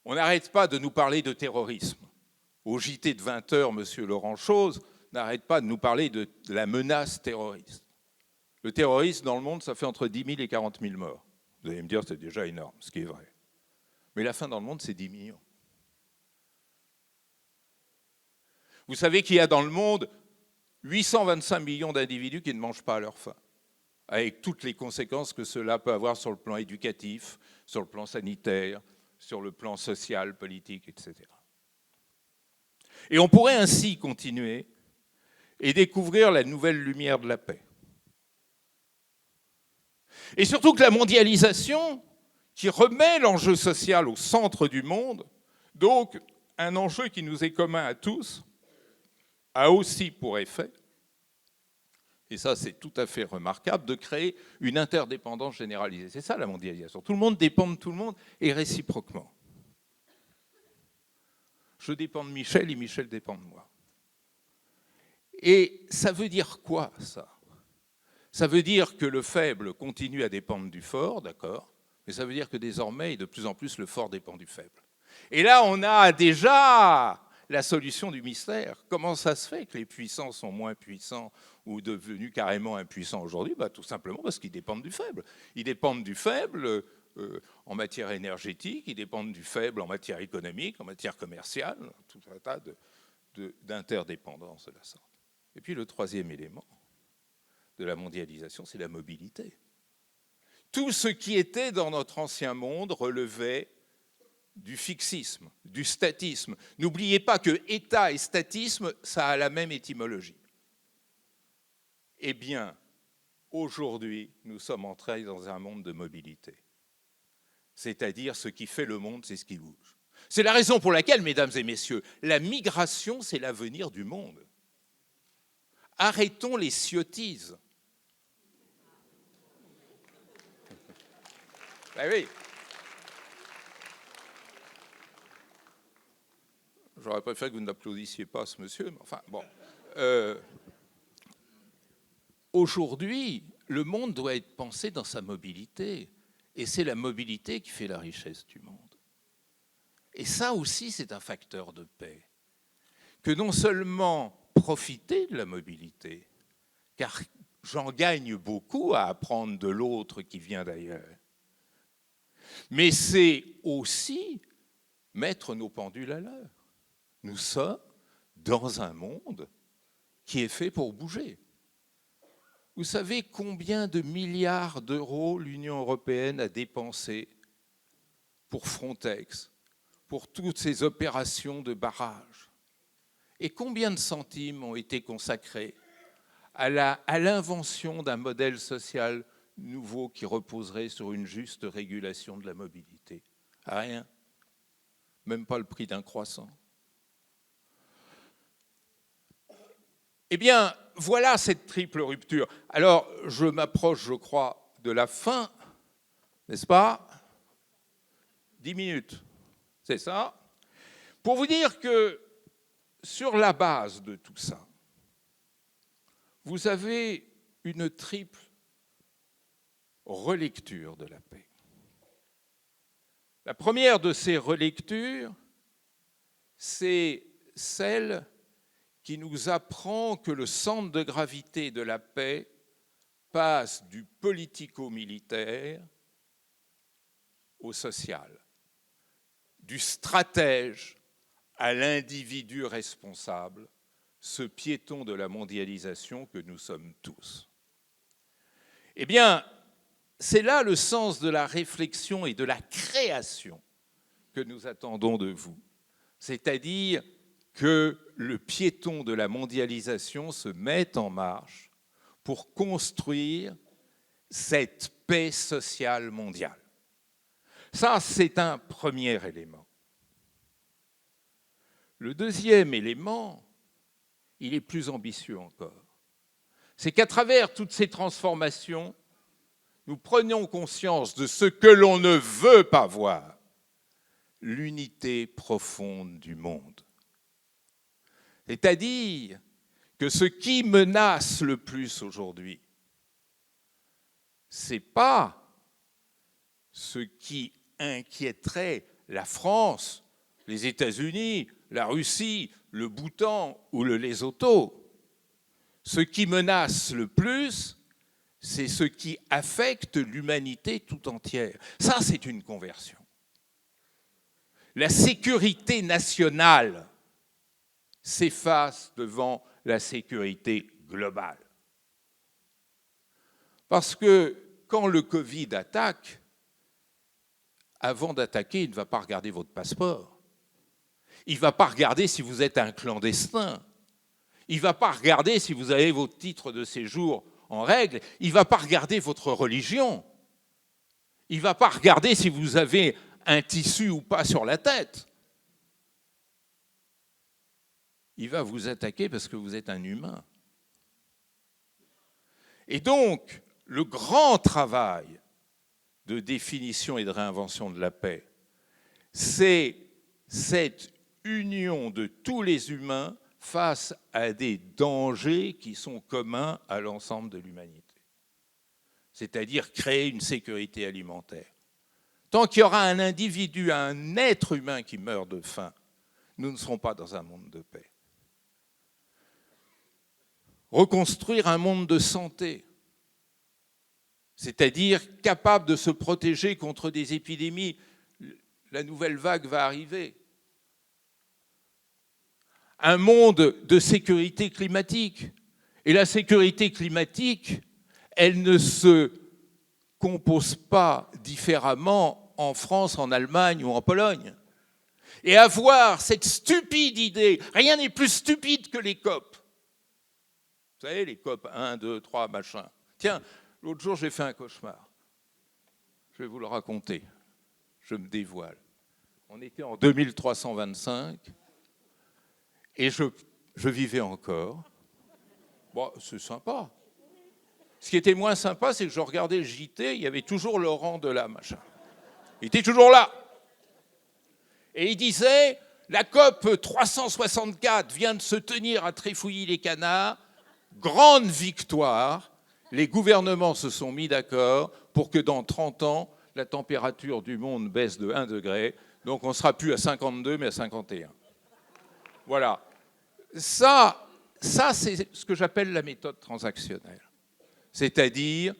On n'arrête pas de nous parler de terrorisme. Au JT de 20 heures, M. Laurent Chose n'arrête pas de nous parler de la menace terroriste. Le terrorisme dans le monde, ça fait entre 10 000 et 40 000 morts. Vous allez me dire, c'est déjà énorme, ce qui est vrai. Mais la faim dans le monde, c'est 10 millions. Vous savez qu'il y a dans le monde 825 millions d'individus qui ne mangent pas à leur faim, avec toutes les conséquences que cela peut avoir sur le plan éducatif, sur le plan sanitaire, sur le plan social, politique, etc. Et on pourrait ainsi continuer et découvrir la nouvelle lumière de la paix. Et surtout que la mondialisation, qui remet l'enjeu social au centre du monde, donc un enjeu qui nous est commun à tous, a aussi pour effet, et ça c'est tout à fait remarquable, de créer une interdépendance généralisée. C'est ça la mondialisation. Tout le monde dépend de tout le monde et réciproquement. Je dépends de Michel et Michel dépend de moi. Et ça veut dire quoi, ça ? Ça veut dire que le faible continue à dépendre du fort, d'accord, mais ça veut dire que désormais, de plus en plus, le fort dépend du faible. Et là, on a déjà la solution du mystère. Comment ça se fait que les puissants sont moins puissants ou devenus carrément impuissants aujourd'hui ? Tout simplement parce qu'ils dépendent du faible. Ils dépendent du faible en matière énergétique, ils dépendent du faible en matière économique, en matière commerciale, tout un tas d'interdépendances de la sorte. Et puis le troisième élément de la mondialisation, c'est la mobilité. Tout ce qui était dans notre ancien monde relevait du fixisme, du statisme. N'oubliez pas que État et statisme, ça a la même étymologie. Eh bien, aujourd'hui, nous sommes entrés dans un monde de mobilité. C'est-à-dire, ce qui fait le monde, c'est ce qui bouge. C'est la raison pour laquelle, mesdames et messieurs, la migration, c'est l'avenir du monde. Arrêtons les sottises. Ben oui. J'aurais préféré que vous n'applaudissiez pas ce monsieur, mais enfin, bon. Aujourd'hui, le monde doit être pensé dans sa mobilité. Et c'est la mobilité qui fait la richesse du monde. Et ça aussi, c'est un facteur de paix. Que non seulement profiter de la mobilité, car j'en gagne beaucoup à apprendre de l'autre qui vient d'ailleurs, mais c'est aussi mettre nos pendules à l'heure. Nous sommes dans un monde qui est fait pour bouger. Vous savez combien de milliards d'euros l'Union européenne a dépensé pour Frontex, pour toutes ces opérations de barrage? Et combien de centimes ont été consacrés à l'invention d'un modèle social nouveau qui reposerait sur une juste régulation de la mobilité? Rien. Même pas le prix d'un croissant. Eh bien, voilà cette triple rupture. Alors, je m'approche, je crois, de la fin, n'est-ce pas ? 10 minutes, c'est ça ? Pour vous dire que, sur la base de tout ça, vous avez une triple relecture de la paix. La première de ces relectures, c'est celle qui nous apprend que le centre de gravité de la paix passe du politico-militaire au social, du stratège à l'individu responsable, ce piéton de la mondialisation que nous sommes tous. Eh bien, c'est là le sens de la réflexion et de la création que nous attendons de vous, c'est-à-dire que le piéton de la mondialisation se mette en marche pour construire cette paix sociale mondiale. Ça, c'est un premier élément. Le deuxième élément, il est plus ambitieux encore. C'est qu'à travers toutes ces transformations, nous prenions conscience de ce que l'on ne veut pas voir, l'unité profonde du monde. C'est-à-dire que ce qui menace le plus aujourd'hui, ce n'est pas ce qui inquiéterait la France, les États-Unis, la Russie, le Bhoutan ou le Lesotho. Ce qui menace le plus, c'est ce qui affecte l'humanité tout entière. Ça, c'est une conversion. La sécurité nationale s'efface devant la sécurité globale. Parce que quand le Covid attaque, avant d'attaquer, il ne va pas regarder votre passeport. Il ne va pas regarder si vous êtes un clandestin. Il ne va pas regarder si vous avez votre titre de séjour en règle. Il ne va pas regarder votre religion. Il ne va pas regarder si vous avez un tissu ou pas sur la tête. Il va vous attaquer parce que vous êtes un humain. Et donc, le grand travail de définition et de réinvention de la paix, c'est cette union de tous les humains face à des dangers qui sont communs à l'ensemble de l'humanité. C'est-à-dire créer une sécurité alimentaire. Tant qu'il y aura un individu, un être humain qui meurt de faim, nous ne serons pas dans un monde de paix. Reconstruire un monde de santé, c'est-à-dire capable de se protéger contre des épidémies. La nouvelle vague va arriver. Un monde de sécurité climatique. Et la sécurité climatique, elle ne se compose pas différemment en France, en Allemagne ou en Pologne. Et avoir cette stupide idée, rien n'est plus stupide que les COP. Vous savez, les COP 1, 2, 3, machin. Tiens, l'autre jour, j'ai fait un cauchemar. Je vais vous le raconter. Je me dévoile. On était en 2325 et je vivais encore. Bon, c'est sympa. Ce qui était moins sympa, c'est que je regardais le JT, il y avait toujours Laurent Delahousse, machin. Il était toujours là. Et il disait, la COP 364 vient de se tenir à Tréfouilly-les-Canards, grande victoire, les gouvernements se sont mis d'accord pour que dans 30 ans, la température du monde baisse de 1 degré, donc on ne sera plus à 52 mais à 51. Voilà. Ça c'est ce que j'appelle la méthode transactionnelle. C'est-à-dire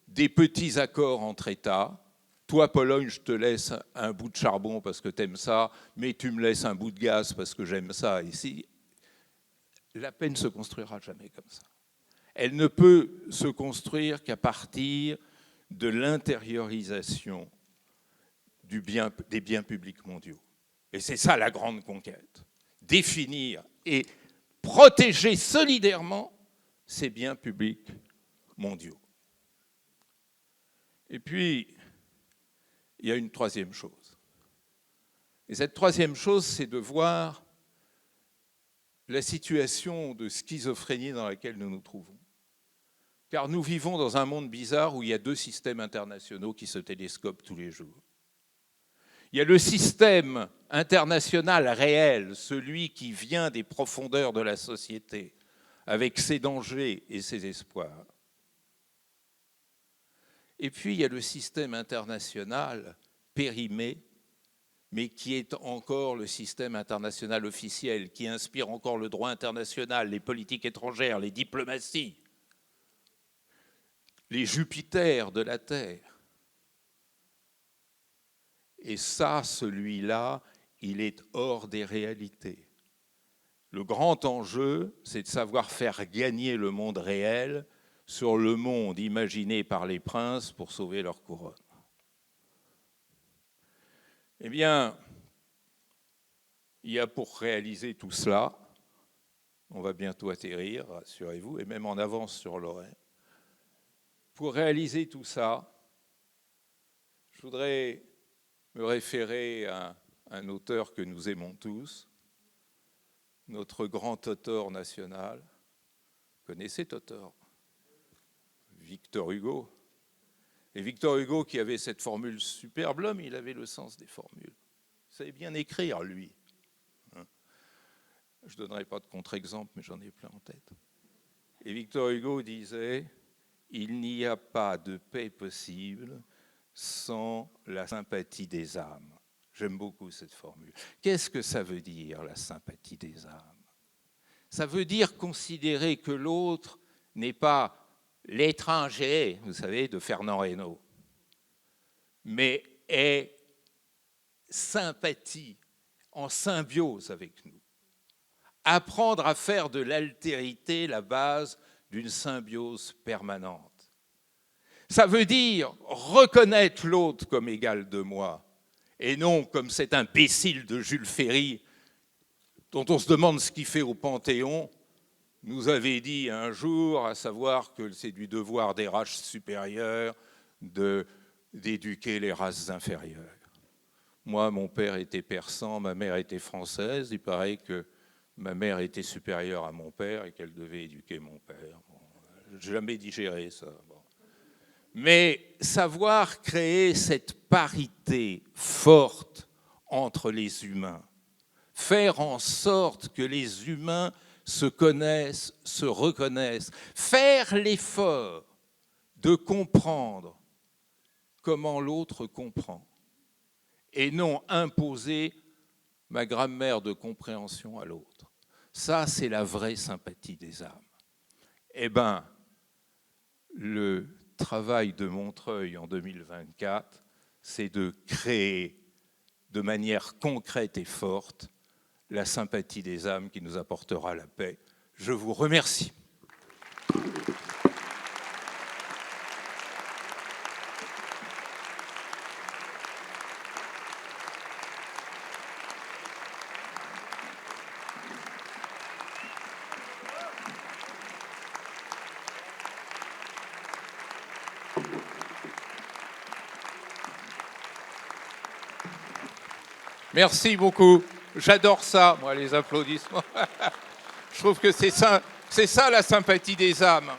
des petits accords entre États. Toi, Pologne, je te laisse un bout de charbon parce que tu aimes ça, mais tu me laisses un bout de gaz parce que j'aime ça ici. La paix ne se construira jamais comme ça. Elle ne peut se construire qu'à partir de l'intériorisation des biens publics mondiaux. Et c'est ça la grande conquête. Définir et protéger solidairement ces biens publics mondiaux. Et puis, il y a une troisième chose. Et cette troisième chose, c'est de voir la situation de schizophrénie dans laquelle nous nous trouvons. Car nous vivons dans un monde bizarre où il y a deux systèmes internationaux qui se télescopent tous les jours. Il y a le système international réel, celui qui vient des profondeurs de la société, avec ses dangers et ses espoirs. Et puis il y a le système international périmé, mais qui est encore le système international officiel, qui inspire encore le droit international, les politiques étrangères, les diplomaties, les Jupiters de la Terre. Et ça, celui-là, il est hors des réalités. Le grand enjeu, c'est de savoir faire gagner le monde réel sur le monde imaginé par les princes pour sauver leur couronne. Eh bien, il y a pour réaliser tout cela, on va bientôt atterrir, rassurez-vous, et même en avance sur Lorraine. Pour réaliser tout ça, je voudrais me référer à un auteur que nous aimons tous, notre grand Totor national. Vous connaissez Totor? Victor Hugo. Et Victor Hugo, qui avait cette formule superbe, l'homme, il avait le sens des formules. Il savait bien écrire, lui. Je ne donnerai pas de contre-exemple, mais j'en ai plein en tête. Et Victor Hugo disait « Il n'y a pas de paix possible sans la sympathie des âmes ». J'aime beaucoup cette formule. Qu'est-ce que ça veut dire, la sympathie des âmes? Ça veut dire considérer que l'autre n'est pas L'étranger, vous savez, de Fernand Reynaud, mais est sympathie, en symbiose avec nous. Apprendre à faire de l'altérité la base d'une symbiose permanente. Ça veut dire reconnaître l'autre comme égal de moi, et non comme cet imbécile de Jules Ferry, dont on se demande ce qu'il fait au Panthéon, nous avait dit un jour, à savoir que c'est du devoir des races supérieures d'éduquer les races inférieures. Moi, mon père était persan, ma mère était française, il paraît que ma mère était supérieure à mon père et qu'elle devait éduquer mon père. Bon, je n'ai jamais digéré ça. Bon. Mais savoir créer cette parité forte entre les humains, faire en sorte que les humains se connaissent, se reconnaissent, faire l'effort de comprendre comment l'autre comprend et non imposer ma grammaire de compréhension à l'autre. Ça, c'est la vraie sympathie des âmes. Eh bien, le travail de Montreuil en 2024, c'est de créer de manière concrète et forte la sympathie des âmes qui nous apportera la paix. Je vous remercie. Merci beaucoup. J'adore ça, moi, les applaudissements. Je trouve que c'est ça la sympathie des âmes.